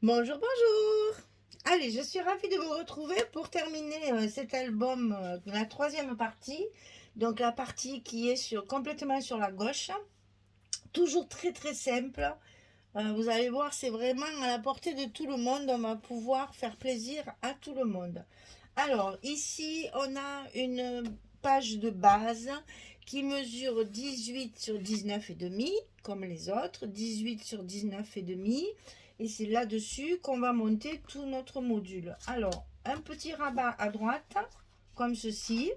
Bonjour, bonjour. Allez, je suis ravie de vous retrouver pour terminer cet album, la troisième partie. Donc la partie qui est complètement sur la gauche. Toujours très très simple. Vous allez voir, c'est vraiment à la portée de tout le monde. On va pouvoir faire plaisir à tout le monde. Alors ici, on a une page de base qui mesure 18 sur 19 et demi, comme les autres, 18 sur 19 et demi. Et c'est là-dessus qu'on va monter tout notre module. Alors, un petit rabat à droite, comme ceci.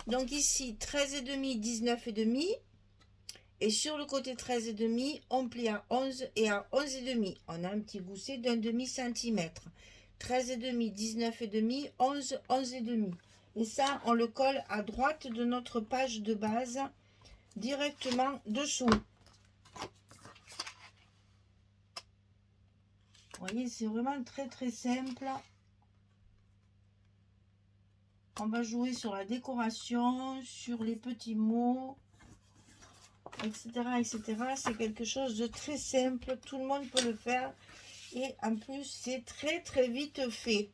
Donc ici, 13 et demi, 19 et demi. Et sur le côté 13 et demi, on plie à 11 et à 11 et demi. On a un petit gousset d'un demi-centimètre. 13 et demi, 19 et demi, 11, 11 et demi. Et ça, on le colle à droite de notre page de base, directement dessous. Vous voyez, c'est vraiment très très simple. On va jouer sur la décoration, sur les petits mots, etc. etc. C'est quelque chose de très simple. Tout le monde peut le faire. Et en plus, c'est très très vite fait.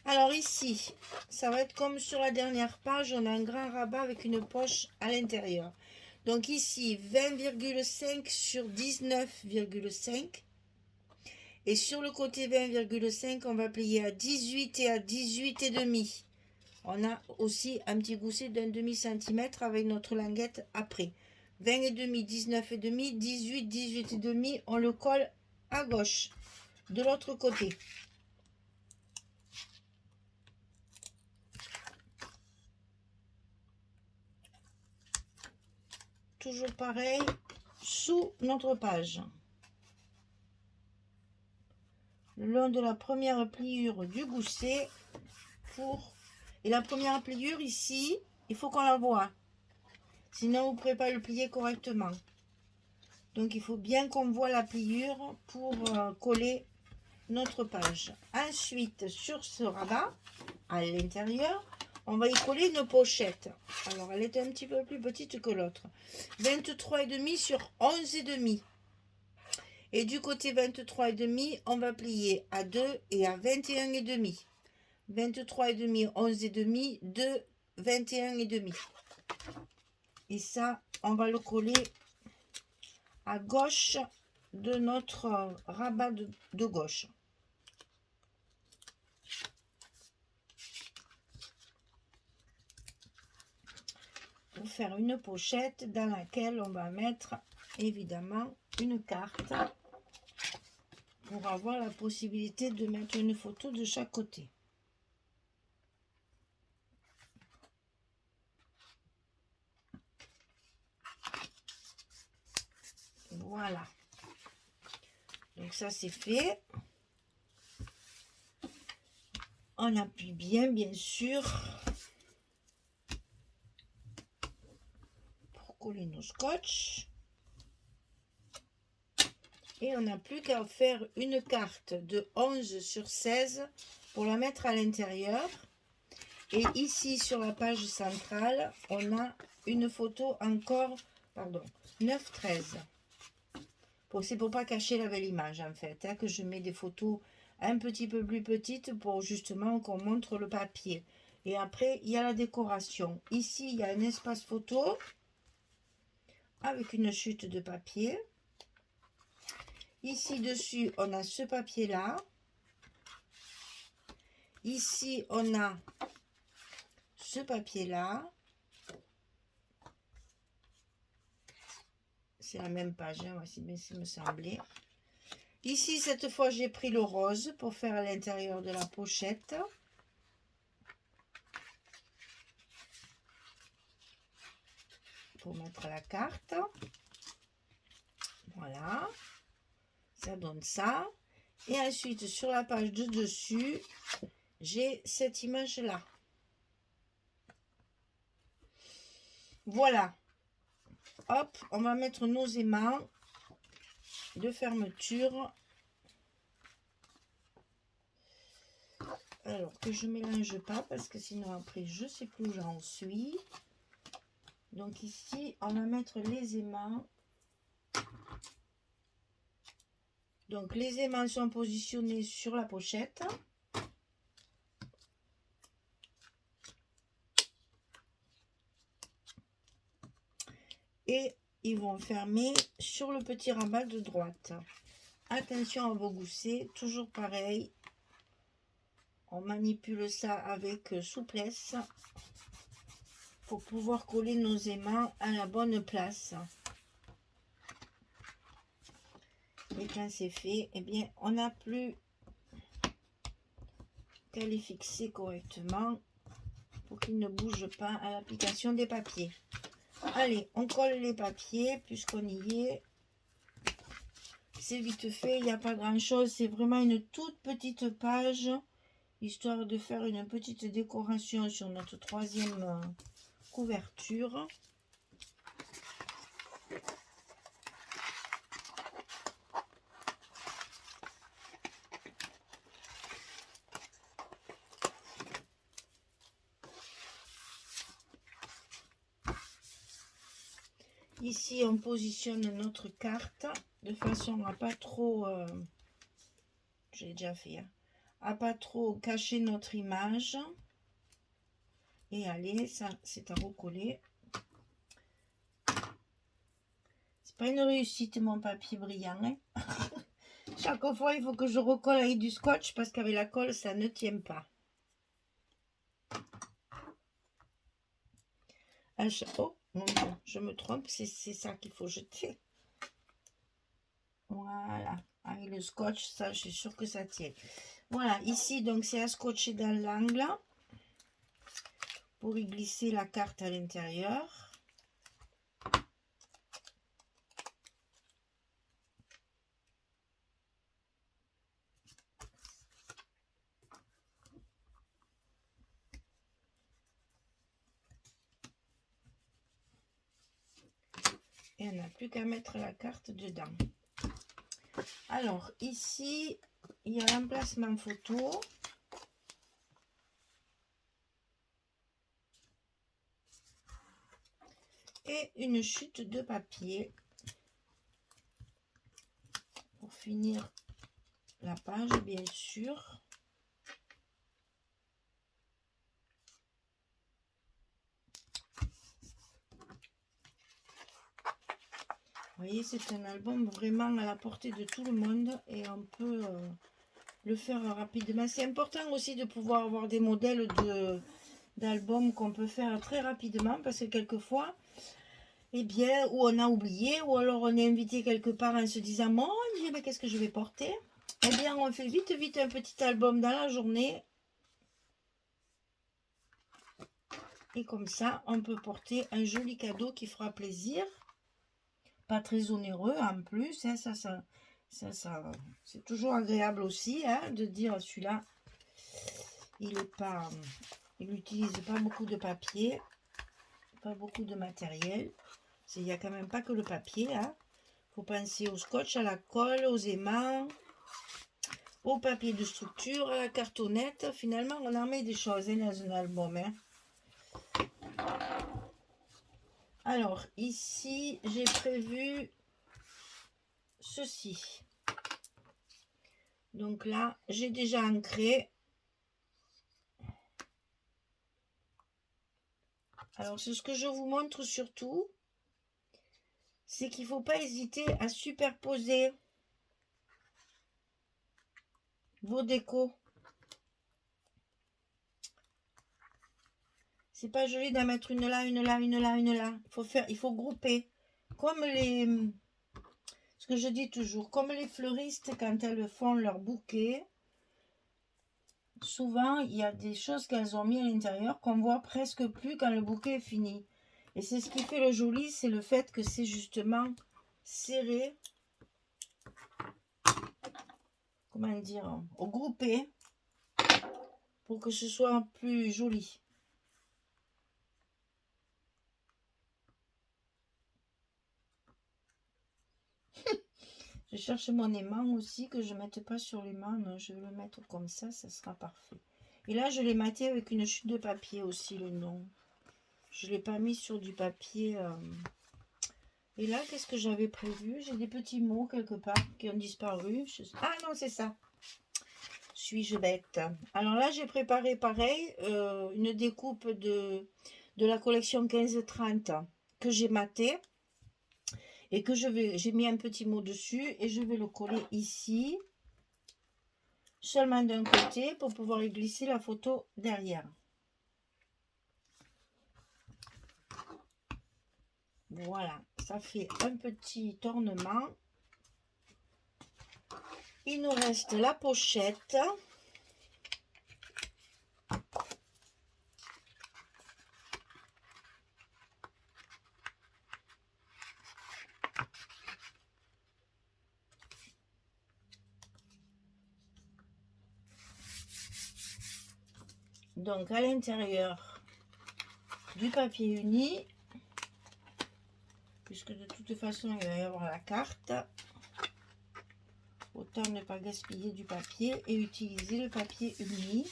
Alors ici, ça va être comme sur la dernière page, on a un grand rabat avec une poche à l'intérieur. Donc ici, 20,5 sur 19,5. Et sur le côté 20,5, on va plier à 18 et à 18 et demi. On a aussi un petit gousset d'un demi-centimètre avec notre languette après. 20 et demi, 19 et demi, 18, 18 et demi, on le colle à gauche, de l'autre côté. Toujours pareil, sous notre page. Le long de la première pliure du gousset et la première pliure ici, il faut qu'on la voie. Sinon, vous ne pourrez pas le plier correctement. Donc, il faut bien qu'on voit la pliure pour coller notre page. Ensuite, sur ce rabat, à l'intérieur, on va y coller une pochette. Alors, elle est un petit peu plus petite que l'autre. 23,5 sur 11,5. Et du côté 23,5, on va plier à 2 et à 21,5. 23,5, 11,5, 2, 21,5. Et ça, on va le coller à gauche de notre rabat de gauche. Pour faire une pochette dans laquelle on va mettre évidemment une carte pour avoir la possibilité de mettre une photo de chaque côté. Voilà. Donc ça c'est fait. On appuie bien, bien sûr, pour coller nos scotch. Et on n'a plus qu'à faire une carte de 11 sur 16 pour la mettre à l'intérieur. Et ici, sur la page centrale, on a une photo encore, 9-13. C'est pour pas cacher la belle image, en fait, que je mets des photos un petit peu plus petites pour justement qu'on montre le papier. Et après, il y a la décoration. Ici, il y a un espace photo avec une chute de papier. Ici dessus, on a ce papier-là. Ici, on a ce papier-là. C'est la même page, hein, si me semblait. Ici, cette fois, j'ai pris le rose pour faire à l'intérieur de la pochette. Pour mettre la carte. Voilà. Ça donne ça. Et ensuite, sur la page de dessus, j'ai cette image-là. Voilà. Hop, on va mettre nos aimants de fermeture. Alors que je ne mélange pas parce que sinon après je ne sais plus où j'en suis. Donc ici, on va mettre les aimants Donc les aimants sont positionnés sur la pochette. Et ils vont fermer sur le petit rabat de droite. Attention à vos goussets, toujours pareil. On manipule ça avec souplesse pour pouvoir coller nos aimants à la bonne place. Et quand c'est fait, eh bien, on n'a plus qu'à les fixer correctement pour qu'ils ne bougent pas à l'application des papiers. Allez, on colle les papiers puisqu'on y est. C'est vite fait, il n'y a pas grand chose. C'est vraiment une toute petite page, histoire de faire une petite décoration sur notre troisième couverture. Ici, on positionne notre carte de façon à pas trop, j'ai déjà fait, hein, à pas trop cacher notre image. Et allez, ça, c'est à recoller. C'est pas une réussite, mon papier brillant, hein. Chaque fois, il faut que je recolle avec du scotch parce qu'avec la colle, ça ne tient pas. Oh, non, je me trompe, c'est ça qu'il faut jeter. Voilà, avec le scotch, ça, je suis sûre que ça tient. Voilà, ici, donc, c'est à scotcher dans l'angle pour y glisser la carte à l'intérieur. Et on n'a plus qu'à mettre la carte dedans. Alors, ici, il y a l'emplacement photo. Et une chute de papier pour finir la page, bien sûr. Vous voyez, c'est un album vraiment à la portée de tout le monde et on peut le faire rapidement. C'est important aussi de pouvoir avoir des modèles d'albums qu'on peut faire très rapidement parce que quelquefois, eh bien, ou on a oublié ou alors on est invité quelque part en se disant « Mon Dieu, mais qu'est-ce que je vais porter ?» Eh bien, on fait vite un petit album dans la journée. Et comme ça, on peut porter un joli cadeau qui fera plaisir. Pas très onéreux en plus, hein, ça c'est toujours agréable aussi, hein, de dire celui-là il n'utilise pas beaucoup de papier, pas beaucoup de matériel. Il n'y a quand même pas que le papier, hein. Faut penser au scotch, à la colle, aux aimants, au papier de structure, à la cartonnette. Finalement, on en met des choses, hein, dans un album, hein. Alors, ici, j'ai prévu ceci. Donc là, j'ai déjà ancré. Alors, c'est ce que je vous montre surtout, c'est qu'il ne faut pas hésiter à superposer vos décos. C'est pas joli d'en mettre une là, une là, une là, une là. Il faut grouper. Comme ce que je dis toujours, comme les fleuristes quand elles font leur bouquet, souvent il y a des choses qu'elles ont mis à l'intérieur qu'on voit presque plus quand le bouquet est fini. Et c'est ce qui fait le joli, c'est le fait que c'est justement serré. Comment dire, groupé pour que ce soit plus joli. Je cherche mon aimant aussi, que je ne mette pas sur l'aimant. Non, je vais le mettre comme ça sera parfait. Et là, je l'ai maté avec une chute de papier aussi, le nom. Je ne l'ai pas mis sur du papier Et là, qu'est-ce que j'avais prévu? J'ai des petits mots quelque part qui ont disparu. Ah non, c'est ça. Suis-je bête? Alors là, j'ai préparé pareil, une découpe de la collection 15-30 que j'ai maté et que j'ai mis un petit mot dessus et je vais le coller ici, seulement d'un côté pour pouvoir y glisser la photo derrière. Voilà, ça fait un petit ornement. Il nous reste la pochette. Donc à l'intérieur du papier uni, puisque de toute façon il va y avoir la carte, autant ne pas gaspiller du papier et utiliser le papier uni,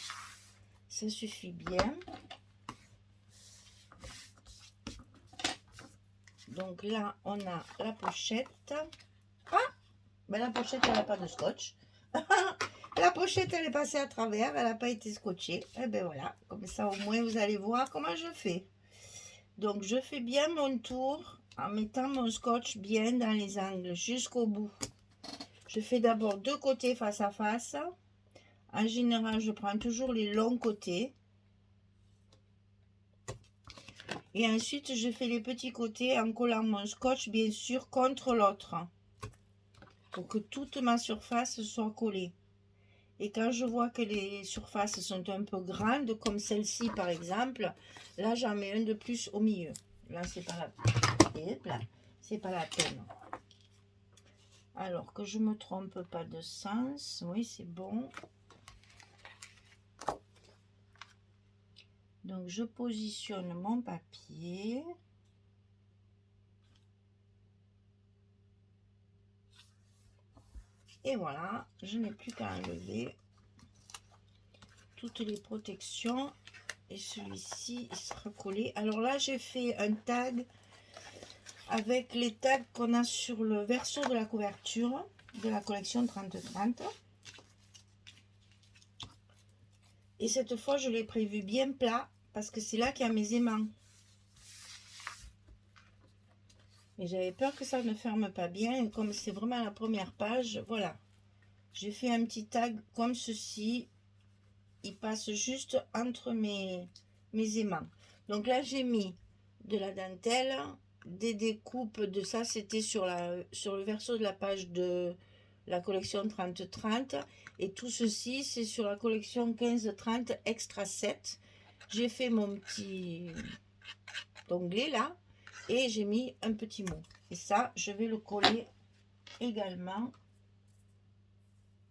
ça suffit bien. Donc là on a la pochette. Ah, ben la pochette elle n'a pas de scotch. La pochette elle est passée à travers, elle n'a pas été scotchée. Et ben voilà, comme ça au moins vous allez voir comment je fais. Donc je fais bien mon tour en mettant mon scotch bien dans les angles jusqu'au bout. Je fais d'abord deux côtés face à face. En général, je prends toujours les longs côtés. Et ensuite, je fais les petits côtés en collant mon scotch bien sûr contre l'autre. Pour que toute ma surface soit collée. Et quand je vois que les surfaces sont un peu grandes, comme celle-ci par exemple, là j'en mets un de plus au milieu. Là c'est pas la peine. Alors que je me trompe pas de sens, oui c'est bon. Donc je positionne mon papier. Et voilà, je n'ai plus qu'à enlever toutes les protections. Et celui-ci il sera collé. Alors là j'ai fait un tag avec les tags qu'on a sur le verso de la couverture de la collection 30-30. Et cette fois, je l'ai prévu bien plat parce que c'est là qu'il y a mes aimants. Et j'avais peur que ça ne ferme pas bien. Et comme c'est vraiment la première page, voilà. J'ai fait un petit tag comme ceci. Il passe juste entre mes aimants. Donc là, j'ai mis de la dentelle, des découpes de ça. C'était sur le verso de la page de la collection 30-30. Et tout ceci, c'est sur la collection 15-30 extra 7. J'ai fait mon petit onglet là. Et j'ai mis un petit mot. Et ça, je vais le coller également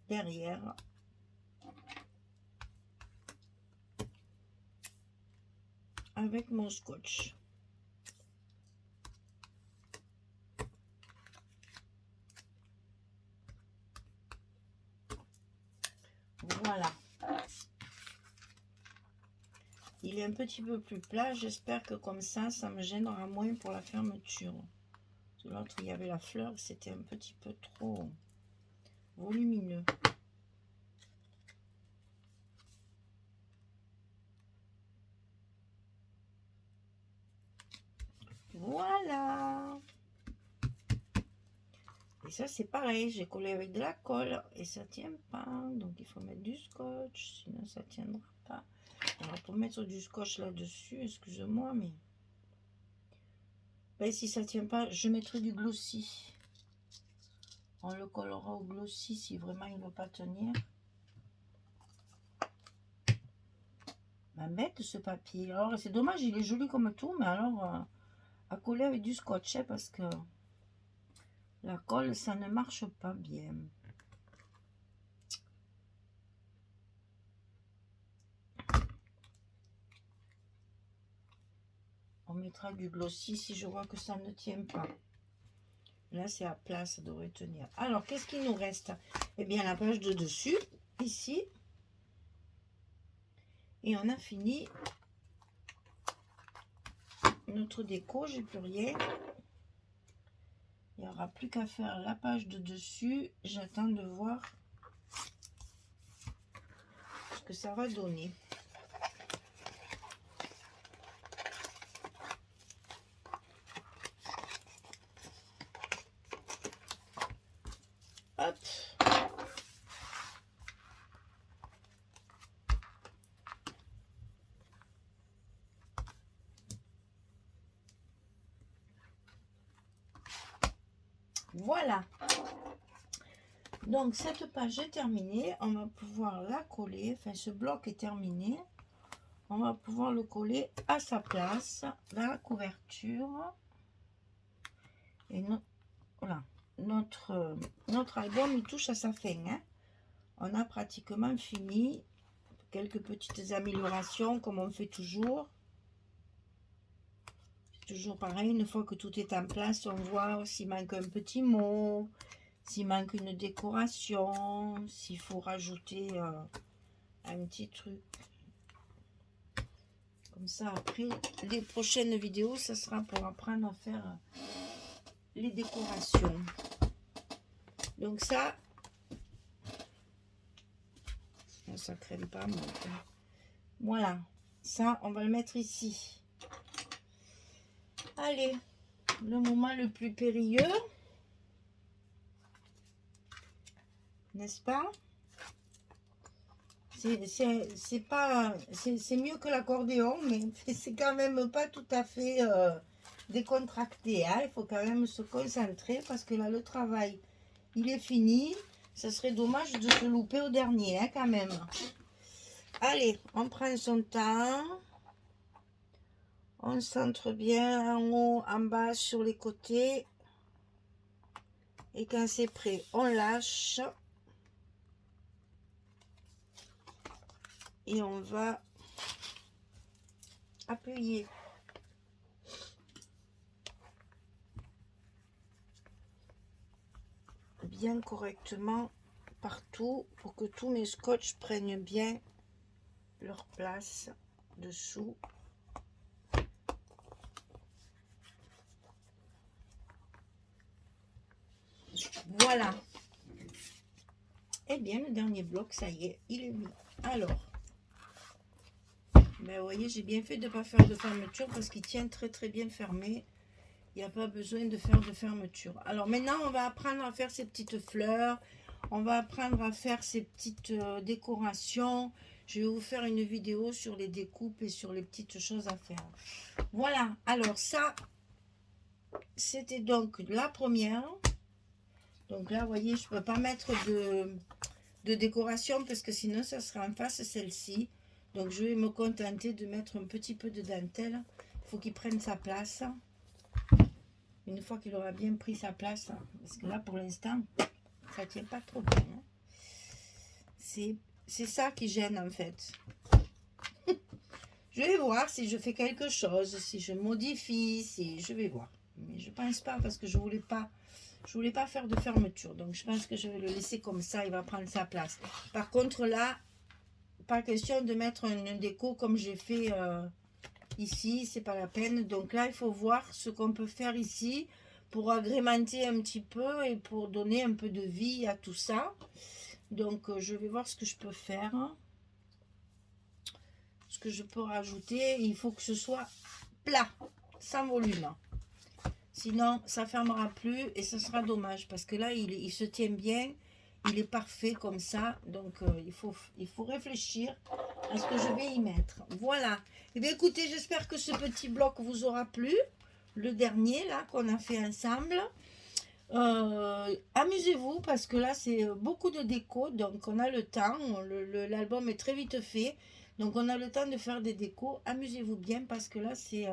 derrière. Avec mon scotch. Voilà. Il est un petit peu plus plat. J'espère que comme ça me gênera moins pour la fermeture. L'autre, il y avait la fleur. C'était un petit peu trop volumineux. Voilà. Et ça, c'est pareil. J'ai collé avec de la colle. Et ça tient pas. Donc, il faut mettre du scotch. Sinon, ça tiendra pas. Alors, pour mettre du scotch là-dessus, excusez-moi, mais... Ben, si ça tient pas, je mettrai du glossy. On le collera au glossy si vraiment il ne veut pas tenir. Bête ce papier. Alors, c'est dommage, il est joli comme tout, mais alors, à coller avec du scotch, hein, parce que la colle, ça ne marche pas bien. On mettra du glossy si je vois que ça ne tient pas. Là, c'est à plat, ça devrait tenir. Alors, qu'est-ce qu'il nous reste? Eh bien, la page de dessus, ici. Et on a fini notre déco, j'ai plus rien. Il n'y aura plus qu'à faire la page de dessus. J'attends de voir ce que ça va donner. Hop. Voilà. Donc cette page est terminée. On va pouvoir la coller. Enfin, ce bloc est terminé. On va pouvoir le coller à sa place dans la couverture. Et voilà. Notre album, il touche à sa fin. Hein. On a pratiquement fini. Quelques petites améliorations comme on fait toujours. C'est toujours pareil. Une fois que tout est en place, on voit s'il manque un petit mot. S'il manque une décoration, s'il faut rajouter un petit truc. Comme ça, après, les prochaines vidéos, ça sera pour apprendre à faire les décorations. Donc ça crème pas. Mais... voilà, ça, on va le mettre ici. Allez, le moment le plus périlleux. N'est-ce pas? C'est mieux que l'accordéon, mais c'est quand même pas tout à fait décontracté. Hein. Il faut quand même se concentrer parce que là, le travail, il est fini. Ça serait dommage de se louper au dernier, hein, quand même. Allez, on prend son temps. On centre bien en haut, en bas, sur les côtés. Et quand c'est prêt, on lâche. Et on va appuyer. Bien correctement partout pour que tous mes scotch prennent bien leur place dessous. Voilà. Et bien, le dernier bloc, ça y est, il est mis. Alors, ben, vous voyez, j'ai bien fait de ne pas faire de fermeture parce qu'il tient très très bien fermé. Il n'y a pas besoin de faire de fermeture. Alors maintenant, on va apprendre à faire ces petites fleurs. On va apprendre à faire ces petites décorations. Je vais vous faire une vidéo sur les découpes et sur les petites choses à faire. Voilà. Alors ça, c'était donc la première. Donc là, vous voyez, je ne peux pas mettre de décoration parce que sinon, ça sera en face celle-ci. Donc je vais me contenter de mettre un petit peu de dentelle. Il faut qu'il prenne sa place. Une fois qu'il aura bien pris sa place, parce que là pour l'instant ça tient pas trop bien, hein. C'est ça qui gêne en fait. Je vais voir si je fais quelque chose, si je modifie, si je vais voir, mais je pense pas parce que je voulais pas faire de fermeture, donc je pense que je vais le laisser comme ça, il va prendre sa place. Par contre là, pas question de mettre une déco comme j'ai fait ici, c'est pas la peine. Donc là, il faut voir ce qu'on peut faire ici pour agrémenter un petit peu et pour donner un peu de vie à tout ça. Donc je vais voir ce que je peux faire, ce que je peux rajouter. Il faut que ce soit plat, sans volume, sinon ça fermera plus et ce sera dommage parce que là il se tient bien, il est parfait comme ça. Donc il faut réfléchir à ce que je vais y mettre. Voilà. Et bien écoutez, j'espère que ce petit bloc vous aura plu, le dernier là qu'on a fait ensemble. Amusez-vous parce que là c'est beaucoup de déco, donc on a le temps, l'album est très vite fait, donc on a le temps de faire des décos. Amusez-vous bien parce que là c'est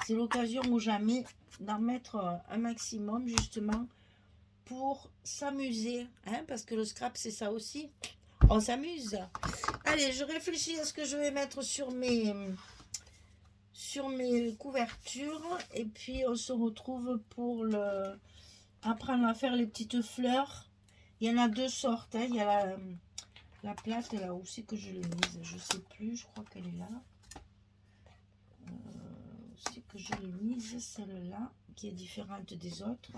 l'occasion ou jamais d'en mettre un maximum justement pour s'amuser, hein, parce que le scrap c'est ça aussi, on s'amuse. Allez, je réfléchis à ce que je vais mettre sur mes couvertures et puis on se retrouve pour apprendre à faire les petites fleurs. Il y en a deux sortes, hein. Il y a la plate là, où c'est que je l'ai mise, je sais plus, je crois qu'elle est là. C'est que je l'ai mise, celle-là qui est différente des autres.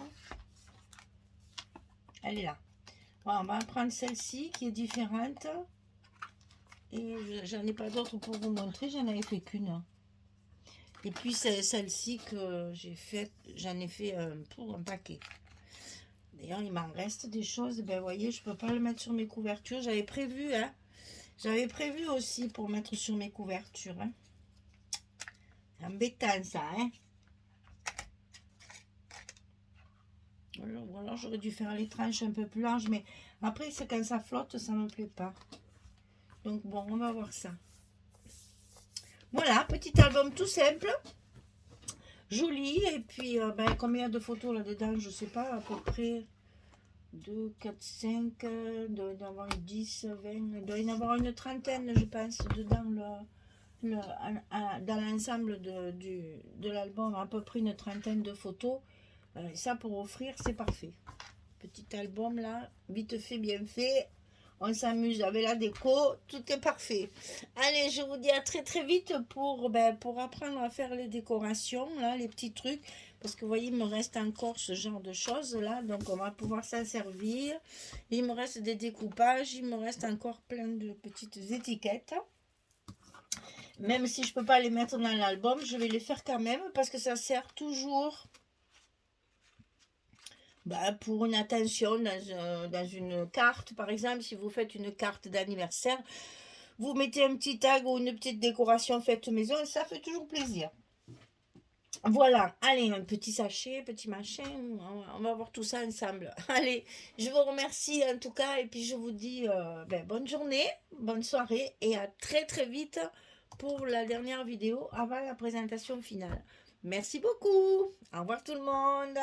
Elle est là. Voilà, on va prendre celle-ci qui est différente. Et j'en ai pas d'autres pour vous montrer, j'en avais fait qu'une. Et puis c'est celle-ci que j'ai faite, j'en ai fait pour un paquet. D'ailleurs, il m'en reste des choses. Ben, vous voyez, je peux pas le mettre sur mes couvertures. J'avais prévu, hein. J'avais prévu aussi pour mettre sur mes couvertures. Hein. C'est embêtant, ça, hein. Ou alors j'aurais dû faire les tranches un peu plus larges, mais après, c'est quand ça flotte, ça ne me plaît pas. Donc bon, on va voir ça. Voilà, petit album tout simple. Joli. Et puis, ben, combien de photos là-dedans, je sais pas, à peu près 2, 4, 5, il doit y en avoir 10, 20, il doit y en avoir une trentaine, je pense, dedans dans l'ensemble de l'album, à peu près une trentaine de photos. Ça, pour offrir, c'est parfait. Petit album là, vite fait, bien fait. On s'amuse avec la déco, tout est parfait. Allez, je vous dis à très très vite pour apprendre à faire les décorations, là, les petits trucs. Parce que vous voyez, il me reste encore ce genre de choses là, donc on va pouvoir s'en servir. Il me reste des découpages, il me reste encore plein de petites étiquettes. Même si je ne peux pas les mettre dans l'album, je vais les faire quand même parce que ça sert toujours pour une attention dans une carte. Par exemple, si vous faites une carte d'anniversaire, vous mettez un petit tag ou une petite décoration faite maison et ça fait toujours plaisir. Voilà, allez, un petit sachet, petit machin, on va voir tout ça ensemble. Allez, je vous remercie en tout cas et puis je vous dis bonne journée, bonne soirée et à très très vite pour la dernière vidéo avant la présentation finale. Merci beaucoup, au revoir tout le monde.